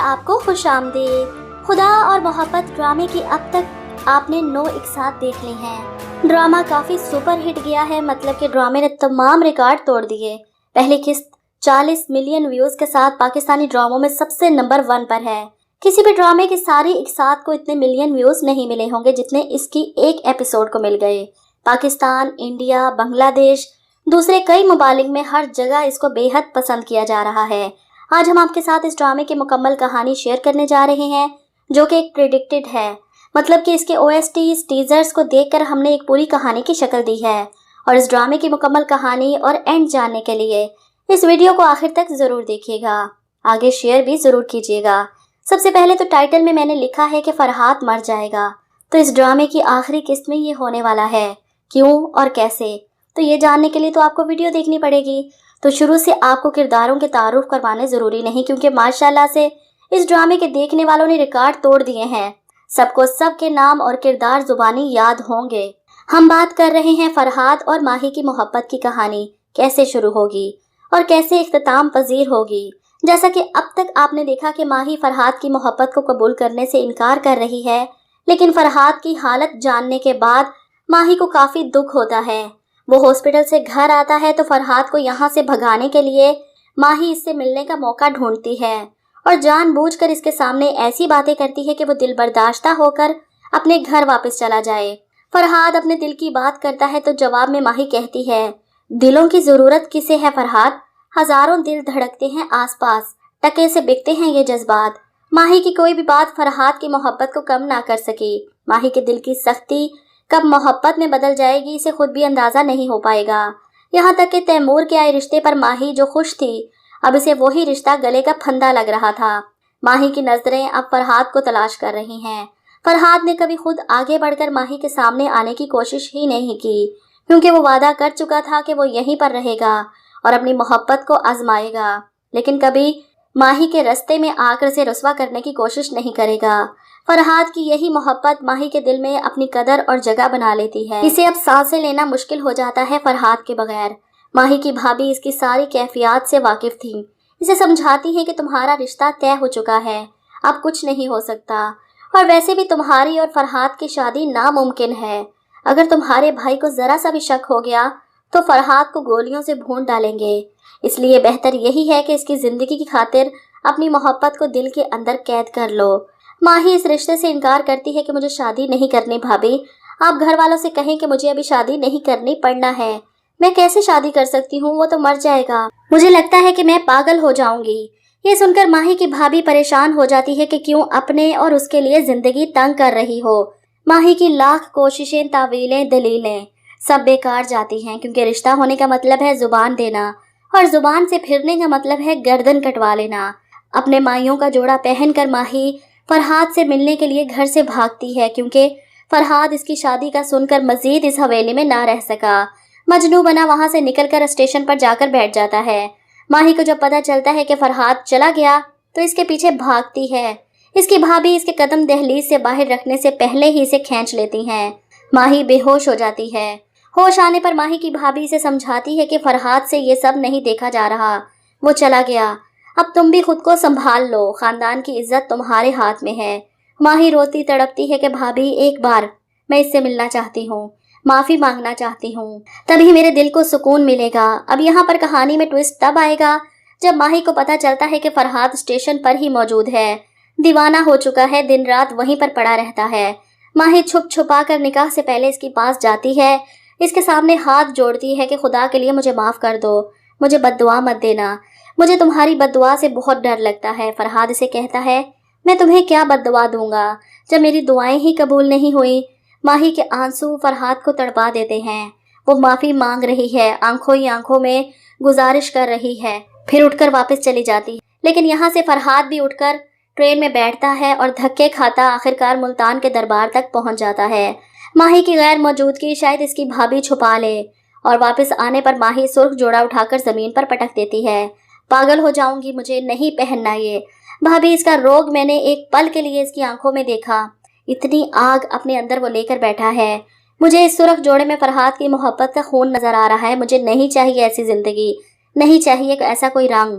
آپ کو خوش آمدید۔ خدا اور محبت ڈرامے کی اب تک آپ نے 9 ایک ساتھ دیکھ لی ہیں۔ ڈرامہ کافی سپر ہٹ گیا ہے، مطلب کہ ڈرامے نے تمام ریکارڈ توڑ دیے۔ پہلی قسط 40 ملین ویوز کے ساتھ پاکستانی ڈراموں میں سب سے نمبر 1 پر ہے۔ کسی بھی ڈرامے کے ساری ایک ساتھ کو اتنے ملین ویوز نہیں ملے ہوں گے جتنے اس کی ایک ایپیسوڈ کو مل گئے۔ پاکستان، انڈیا، بنگلہ دیش، دوسرے کئی ممالک میں ہر جگہ اس کو بے حد پسند کیا جا رہا ہے۔ آج ہم آپ کے ساتھ اس ڈرامے کی مکمل کہانی شیئر کرنے جا رہے ہیں، جو کہ ایک پریڈکٹڈ ہے، مطلب کہ اس کے OSTs ٹیزرز کو دیکھ کر ہم نے ایک پوری کہانی کی شکل دی ہے۔ اور اس ڈرامے کی مکمل کہانی اور اینڈ جاننے کے لیے اس ویڈیو کو آخر تک ضرور دیکھیے گا، آگے شیئر بھی ضرور کیجیے گا۔ سب سے پہلے تو ٹائٹل میں نے لکھا ہے کہ فرحات مر جائے گا، تو اس ڈرامے کی آخری قسط میں یہ ہونے والا ہے۔ کیوں اور کیسے، تو یہ جاننے کے لیے تو آپ کو ویڈیو دیکھنی پڑے گی۔ تو شروع سے آپ کو کرداروں کے تعارف کروانے ضروری نہیں، کیونکہ ماشاءاللہ سے اس ڈرامے کے دیکھنے والوں نے ریکارڈ توڑ دیے ہیں۔ سب کو سب کے نام اور کردار زبانی یاد ہوں گے۔ ہم بات کر رہے ہیں فرحات اور ماہی کی محبت کی کہانی کیسے شروع ہوگی اور کیسے اختتام پذیر ہوگی۔ جیسا کہ اب تک آپ نے دیکھا کہ ماہی فرحات کی محبت کو قبول کرنے سے انکار کر رہی ہے، لیکن فرحات کی حالت جاننے کے بعد ماہی کو کافی دکھ ہوتا ہے۔ وہ ہاسپٹل سے گھر آتا ہے تو فرحات کو یہاں سے بھگانے کے لیے ماہی اس سے ملنے کا موقع ڈھونڈتی ہے اور جان بوجھ کر اس کے سامنے ایسی باتیں کرتی ہے کہ وہ دل برداشتہ ہو کر اپنے گھر واپس چلا جائے۔ فرحات اپنے دل کی بات کرتا ہے تو جواب میں ماہی کہتی ہے، دلوں کی ضرورت کسے ہے فرحات، ہزاروں دل دھڑکتے ہیں آس پاس، ٹکے سے بکتے ہیں یہ جذبات۔ ماہی کی کوئی بھی بات فرحات کی محبت کو کم نہ کر سکی۔ ماہی کے دل کی سختی کب محبت میں بدل جائے گی اسے خود بھی اندازہ نہیں ہو پائے گا۔ یہاں تک کہ تیمور کے آئے رشتے پر ماہی جو خوش تھی، اب اسے وہی رشتہ گلے کا پھندا لگ رہا تھا۔ ماہی کی نظریں اب فرحات کو تلاش کر رہی ہیں۔ فرحات نے کبھی خود آگے بڑھ کر ماہی کے سامنے آنے کی کوشش ہی نہیں کی، کیونکہ وہ وعدہ کر چکا تھا کہ وہ یہیں پر رہے گا اور اپنی محبت کو آزمائے گا، لیکن کبھی ماہی کے رستے میں آ کر اسے رسوا کرنے کی کوشش نہیں کرے گا۔ فرحات کی یہی محبت ماہی کے دل میں اپنی قدر اور جگہ بنا لیتی ہے۔ اسے اب سانسیں لینا مشکل ہو جاتا ہے فرحات کے بغیر۔ ماہی کی بھابھی اس کی ساری کیفیات سے واقف تھی، اسے سمجھاتی ہیں کہ تمہارا رشتہ طے ہو چکا ہے، اب کچھ نہیں ہو سکتا، اور ویسے بھی تمہاری اور فرحات کی شادی ناممکن ہے۔ اگر تمہارے بھائی کو ذرا سا بھی شک ہو گیا تو فرحات کو گولیوں سے بھون ڈالیں گے، اس لیے بہتر یہی ہے کہ اس کی زندگی کی خاطر اپنی محبت کو دل کے اندر قید کر لو۔ ماہی اس رشتے سے انکار کرتی ہے کہ مجھے شادی نہیں کرنی بھابھی، آپ گھر والوں سے کہیں کہ مجھے ابھی شادی نہیں کرنی، پڑھنا ہے۔ میں کیسے شادی کر سکتی ہوں، وہ تو مر جائے گا، مجھے لگتا ہے کہ میں پاگل ہو جاؤں گی۔ یہ سن کر ماہی کی بھابھی پریشان ہو جاتی ہے کہ کیوں اپنے اور اس کے لیے زندگی تنگ کر رہی ہو۔ ماہی کی لاکھ کوششیں، تعویلیں، دلیلیں سب بیکار جاتی ہیں، کیونکہ رشتہ ہونے کا مطلب ہے زبان دینا، اور زبان سے پھرنے کا مطلب ہے گردن کٹوا لینا۔ اپنے مائیوں کا جوڑا پہن کر ماہی فرحات سے ملنے کے لیے گھر سے بھاگتی ہے، کیونکہ فرحات اس کی شادی کا سن کر مزید اس حویلی میں نہ رہ سکا۔ مجنوں بنا وہاں سے نکل کر اسٹیشن پر جا کر بیٹھ جاتا ہے۔ ماہی کو جب پتہ چلتا ہے کہ فرحات چلا گیا تو اس کے پیچھے بھاگتی ہے۔ اس کی بھابھی اس کے قدم دہلیز سے باہر رکھنے سے پہلے ہی اسے کھینچ لیتی ہیں۔ ماہی بے ہوش ہو جاتی ہے۔ ہوش آنے پر ماہی کی بھابھی اسے سمجھاتی ہے کہ فرحات سے یہ سب نہیں دیکھا جا رہا، وہ چلا گیا، اب تم بھی خود کو سنبھال لو، خاندان کی عزت تمہارے ہاتھ میں ہے۔ ماہی روتی تڑپتی ہے کہ بھابھی ایک بار میں اس سے ملنا چاہتی ہوں، معافی مانگنا چاہتی ہوں، تبھی میرے دل کو سکون ملے گا۔ اب یہاں پر کہانی میں ٹویسٹ تب آئے گا جب ماہی کو پتہ چلتا ہے کہ فرحات اسٹیشن پر ہی موجود ہے، دیوانہ ہو چکا ہے، دن رات وہیں پر پڑا رہتا ہے۔ ماہی چھپ چھپا کر نکاح سے پہلے اس کے پاس جاتی ہے، اس کے سامنے ہاتھ جوڑتی ہے کہ خدا کے لیے مجھے معاف کر دو، مجھے بد دعا مت دینا، مجھے تمہاری بد دعا سے بہت ڈر لگتا ہے۔ فرحات اسے کہتا ہے، میں تمہیں کیا بد دعا دوں گا جب میری دعائیں ہی قبول نہیں ہوئی۔ ماہی کے آنسو فرحات کو تڑپا دیتے ہیں، وہ معافی مانگ رہی ہے، آنکھوں ہی آنکھوں میں گزارش کر رہی ہے، پھر اٹھ کر واپس چلی جاتی ہے۔ لیکن یہاں سے فرحات بھی اٹھ کر ٹرین میں بیٹھتا ہے اور دھکے کھاتا آخرکار ملتان کے دربار تک پہنچ جاتا ہے۔ ماہی کی غیر موجودگی شاید اس کی بھابھی چھپا لے، اور واپس آنے پر ماہی سرخ جوڑا اٹھا کر زمین پر پٹک دیتی ہے۔ پاگل ہو جاؤں گی، مجھے نہیں پہننا یہ۔ بھابھی اس کا روگ میں نے ایک پل کے لیے اس کی آنکھوں میں دیکھا، اتنی آگ اپنے اندر وہ لے کر بیٹھا ہے۔ مجھے اس سرخ جوڑے میں فرحات کی محبت کا خون نظر آ رہا ہے، مجھے نہیں چاہیے ایسی زندگی، نہیں چاہیے ایسا کوئی رنگ۔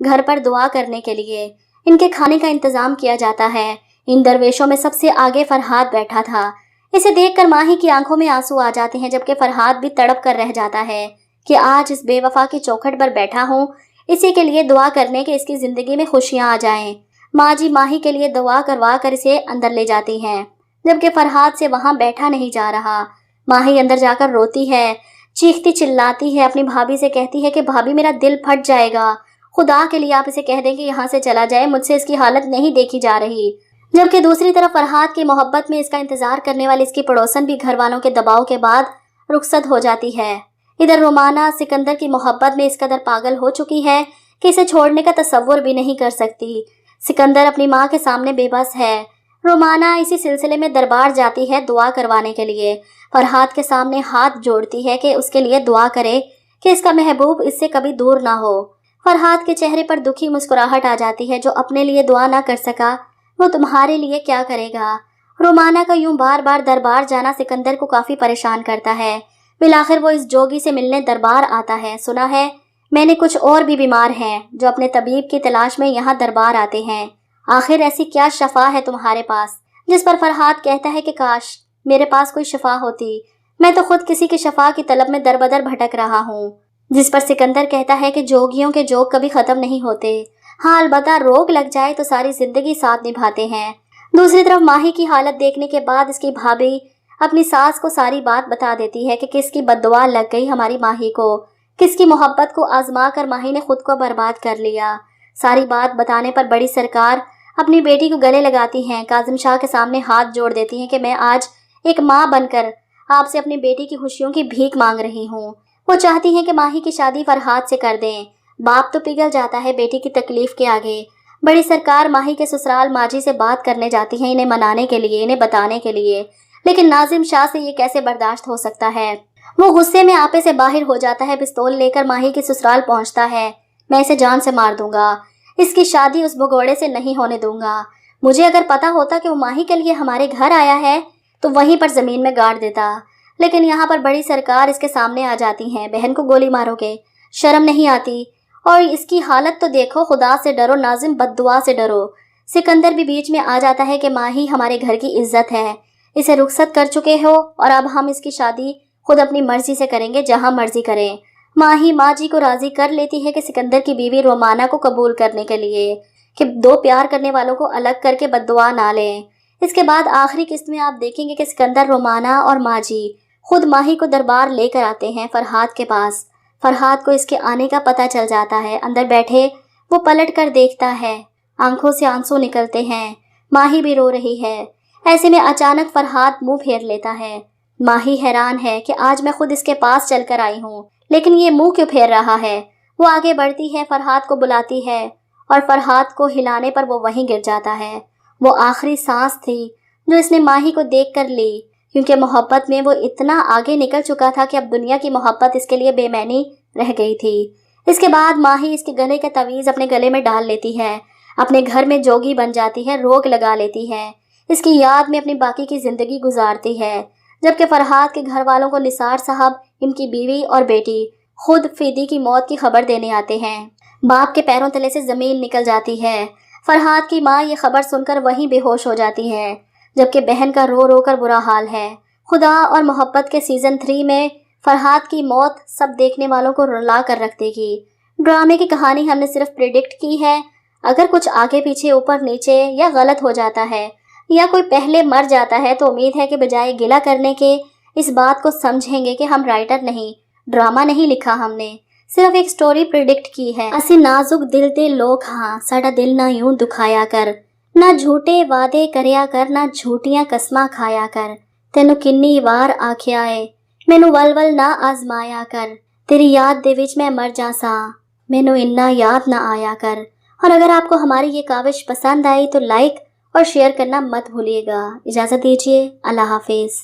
گھر پر دعا کرنے کے لیے۔ ان کے کھانے کا انتظام کیا جاتا ہے۔ ان درویشوں میں سب سے آگے فرحاد بیٹھا تھا۔ اسے دیکھ کر ماہی کی آنکھوں میں آنسو آ جاتے ہیں، جبکہ فرحاد بھی تڑپ کر رہ جاتا ہے کہ آج اس بے وفا کی چوکھٹ پر بیٹھا ہوں، اسی کے لیے دعا کرنے کہ اس کی زندگی میں خوشیاں آ جائیں۔ ماں جی ماہی کے لیے دعا کروا کر اسے اندر لے جاتی ہیں، جبکہ فرحاد سے وہاں بیٹھا نہیں جا رہا۔ ماہی اندر جا کر روتی ہے، چیختی چلاتی ہے، اپنی بھابھی سے کہتی ہے کہ بھابھی میرا دل پھٹ جائے گا، خدا کے لیے آپ اسے کہہ دیں کہ یہاں سے چلا جائے، مجھ سے اس کی حالت نہیں دیکھی جا رہی۔ جبکہ دوسری طرف فرحاد کی محبت میں اس کا انتظار کرنے والی اس کی پڑوسن بھی گھر والوں کے دباؤ کے بعد رخصت ہو جاتی ہے۔ ادھر رومانہ سکندر کی محبت میں اس قدر پاگل ہو چکی ہے کہ اسے چھوڑنے کا تصور بھی نہیں کر سکتی۔ سکندر اپنی ماں کے سامنے بے بس ہے۔ رومانہ اسی سلسلے میں دربار جاتی ہے دعا کروانے کے لیے۔ فرحاد کے سامنے ہاتھ جوڑتی ہے کہ اس کے لیے دعا کرے کہ اس کا محبوب اس سے کبھی دور نہ ہو۔ فرحاد کے چہرے پر دکھی مسکراہٹ آ جاتی ہے، جو اپنے لیے دعا نہ کر سکا وہ تمہارے لیے کیا کرے گا۔ رومانہ کا یوں بار بار دربار جانا سکندر کو کافی پریشان کرتا ہے۔ بالآخر وہ اس جوگی سے ملنے دربار آتا ہے۔ سنا ہے میں نے کچھ اور بھی بیمار ہیں جو اپنے طبیب کی تلاش میں یہاں دربار آتے ہیں۔ آخر ایسی کیا شفا ہے تمہارے پاس؟ جس پر فرحاد کہتا ہے کہ کاش میرے پاس کوئی شفا ہوتی، میں تو خود کسی کی شفا کی طلب میں دربدر بھٹک رہا ہوں۔ جس پر سکندر کہتا ہے کہ جوگیوں کے جوگ کبھی ختم نہیں ہوتے، ہاں البتہ روگ لگ جائے تو ساری زندگی ساتھ نبھاتے ہیں۔ دوسری طرف ماہی کی حالت دیکھنے کے بعد اس کی بھابھی اپنی ساس کو ساری بات بتا دیتی ہے کہ کس کی بددعا لگ گئی ہماری ماہی کو، کس کی محبت کو آزما کر ماہی نے خود کو برباد کر لیا۔ ساری بات بتانے پر بڑی سرکار اپنی بیٹی کو گلے لگاتی ہیں، کاظم شاہ کے سامنے ہاتھ جوڑ دیتی ہیں کہ میں آج ایک ماں بن کر آپ سے اپنی بیٹی کی خوشیوں کی بھیک مانگ رہی ہوں۔ وہ چاہتی ہیں کہ ماہی کی شادی فرحاد سے کر دیں۔ باپ تو پگھل جاتا ہے بیٹی کی تکلیف کے آگے۔ بڑی سرکار ماہی کے سسرال ماجی سے بات کرنے جاتی ہیں، انہیں منانے کے لیے، انہیں بتانے کے لیے، لیکن ناظم شاہ سے یہ کیسے برداشت ہو سکتا ہے۔ وہ غصے میں آپے سے باہر ہو جاتا ہے، پستول لے کر ماہی کے سسرال پہنچتا ہے۔ میں اسے جان سے مار دوں گا، اس کی شادی اس بھگوڑے سے نہیں ہونے دوں گا۔ مجھے اگر پتا ہوتا کہ وہ ماہی کے لیے ہمارے گھر آیا ہے تو وہیں پر زمین میں گاڑ دیتا، لیکن یہاں پر بڑی سرکار اس کے سامنے آ جاتی ہیں۔ بہن کو گولی مارو گے، شرم نہیں آتی؟ اور اس کی حالت تو دیکھو، خدا سے ڈرو ناظم، بد دعا سے ڈرو۔ سکندر بھی بیچ میں آ جاتا ہے کہ ماہی ہمارے گھر کی عزت ہے، اسے رخصت کر چکے ہو اور اب ہم اس کی شادی خود اپنی مرضی سے کریں گے، جہاں مرضی کریں۔ ماہی ماں جی کو راضی کر لیتی ہے کہ سکندر کی بیوی رومانہ کو قبول کرنے کے لیے، کہ دو پیار کرنے والوں کو الگ کر کے بد دعا نہ لیں۔ اس کے بعد آخری قسط میں آپ دیکھیں گے کہ سکندر، رومانہ اور ماں جی خود ماہی کو دربار لے کر آتے ہیں فرحاد کے پاس۔ فرحاد کو اس کے آنے کا پتہ چل جاتا ہے۔ اندر بیٹھے وہ پلٹ کر دیکھتا ہے، آنکھوں سے آنسو نکلتے ہیں، ماہی بھی رو رہی ہے۔ ایسے میں اچانک فرحاد منہ پھیر لیتا ہے۔ ماہی حیران ہے کہ آج میں خود اس کے پاس چل کر آئی ہوں، لیکن یہ منہ کیوں پھیر رہا ہے؟ وہ آگے بڑھتی ہے، فرحاد کو بلاتی ہے اور فرحاد کو ہلانے پر وہ وہیں گر جاتا ہے۔ وہ آخری سانس تھی جو اس نے ماہی کو دیکھ کر لی، کیونکہ محبت میں وہ اتنا آگے نکل چکا تھا کہ اب دنیا کی محبت اس کے لیے بے معنی رہ گئی تھی۔ اس کے بعد ماہی اس کے گلے کا تعویذ اپنے گلے میں ڈال لیتی ہے، اپنے گھر میں جوگی بن جاتی ہے، روگ لگا لیتی ہے، اس کی یاد میں اپنی باقی کی زندگی گزارتی ہے۔ جبکہ فرحاد کے گھر والوں کو نثار صاحب، ان کی بیوی اور بیٹی خود فیدی کی موت کی خبر دینے آتے ہیں۔ باپ کے پیروں تلے سے زمین نکل جاتی ہے۔ فرحاد کی ماں یہ خبر سن کر وہیں بے ہوش ہو جاتی ہے، جبکہ بہن کا رو رو کر برا حال ہے۔ خدا اور محبت کے سیزن 3 میں فرحاد کی موت سب دیکھنے والوں کو رلا کر رکھ دے گی۔ ڈرامے کی کہانی ہم نے صرف پریڈکٹ کی ہے، اگر کچھ آگے پیچھے اوپر نیچے یا غلط ہو جاتا ہے یا کوئی پہلے مر جاتا ہے تو امید ہے کہ بجائے گلہ کرنے کے اس بات کو سمجھیں گے کہ ہم رائٹر نہیں، ڈرامہ نہیں لکھا، ہم نے صرف ایک سٹوری پریڈکٹ کی ہے۔ اسی نازک دل تے لوگ ہاں، ساڈا دل نہ یوں دکھایا کر، نہ جھوٹے وعدے کریا کر، نہ جھوٹیاں قسماں کھایا کر، تینو کنی وار آکھیا اے مینوں ول ول نہ آزمایا کر، تیری یاد دے وچ میں مر جاساں، مینوں اننا یاد نہ آیا کر۔ اور اگر آپ کو ہماری یہ کاوش پسند آئی تو لائک اور شیئر کرنا مت بھولیے گا۔ اجازت دیجیے، اللہ حافظ۔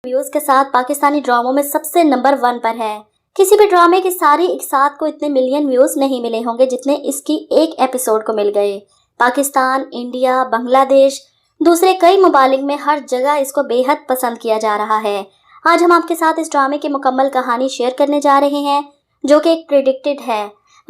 ویوز کے ساتھ پاکستانی ڈراموں میں سب سے نمبر 1 پر ہے۔ کسی بھی ڈرامے کی ساری ایک ساتھ کو اتنے ملین ویوز نہیں ملے ہوں گے جتنے اس کی ایک ایپیسوڈ کو مل گئے۔ پاکستان، انڈیا، بنگلہ دیش، دوسرے کئی ممالک میں ہر جگہ اس کو بے حد پسند کیا جا رہا ہے۔ آج ہم آپ کے ساتھ اس ڈرامے کی مکمل کہانی شیئر کرنے جا رہے ہیں جو کہ ایک پریڈکٹڈ ہے،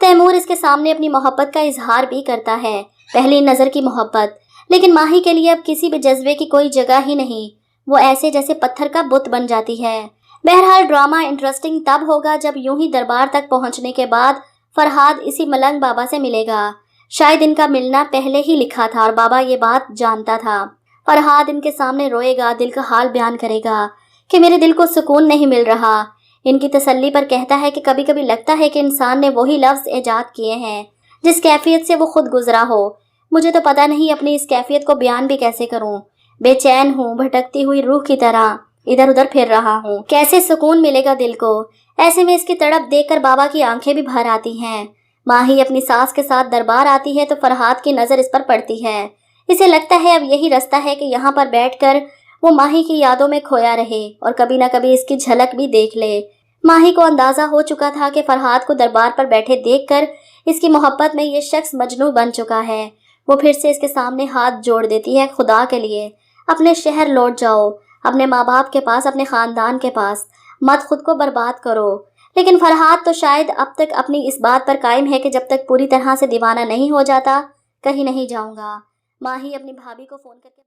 تیمور اس کے سامنے اپنی محبت کا اظہار بھی کرتا ہے، پہلی نظر کی محبت، لیکن ماہی کے لیے اب کسی بھی جذبے کی کوئی جگہ ہی نہیں، وہ ایسے جیسے پتھر کا بت بن جاتی ہے۔ بہرحال ڈرامہ انٹرسٹنگ تب ہوگا جب یوں ہی دربار تک پہنچنے کے بعد فرحاد اسی ملنگ بابا سے ملے گا۔ شاید ان کا ملنا پہلے ہی لکھا تھا اور بابا یہ بات جانتا تھا۔ فرحاد ان کے سامنے روئے گا، دل کا حال بیان کرے گا کہ میرے دل کو سکون نہیں مل رہا۔ ان کی تسلی پر کہتا ہے کہ کبھی کبھی لگتا ہے کہ انسان نے وہی لفظ ایجاد کیے ہیں جس کیفیت سے وہ خود گزرا ہو۔ مجھے تو پتہ نہیں اپنی اس کیفیت کو بیان بھی کیسے کروں۔ بے چین ہوں، بھٹکتی ہوئی روح کی طرح ادھر ادھر پھر رہا ہوں۔ کیسے سکون ملے گا دل کو؟ ایسے میں اس کی تڑپ دیکھ کر بابا کی آنکھیں بھی بھر آتی ہیں۔ ماہی اپنی ساس کے ساتھ دربار آتی ہے تو فرحاد کی نظر اس پر پڑتی ہے۔ اسے لگتا ہے اب یہی رستہ ہے کہ یہاں پر بیٹھ کر وہ ماہی کی یادوں میں کھویا رہے اور کبھی نہ کبھی اس کی جھلک بھی دیکھ لے۔ ماہی کو اندازہ ہو چکا تھا کہ فرحاد کو دربار پر بیٹھے دیکھ کر اس کی محبت میں یہ شخص مجنون بن چکا ہے۔ وہ پھر سے اس کے سامنے ہاتھ جوڑ دیتی ہے، خدا کے لیے اپنے شہر لوٹ جاؤ، اپنے ماں باپ کے پاس، اپنے خاندان کے پاس، مت خود کو برباد کرو۔ لیکن فرحاد تو شاید اب تک اپنی اس بات پر قائم ہے کہ جب تک پوری طرح سے دیوانہ نہیں ہو جاتا کہیں نہیں جاؤں گا۔ ماہی اپنی بھابھی کو فون کر کے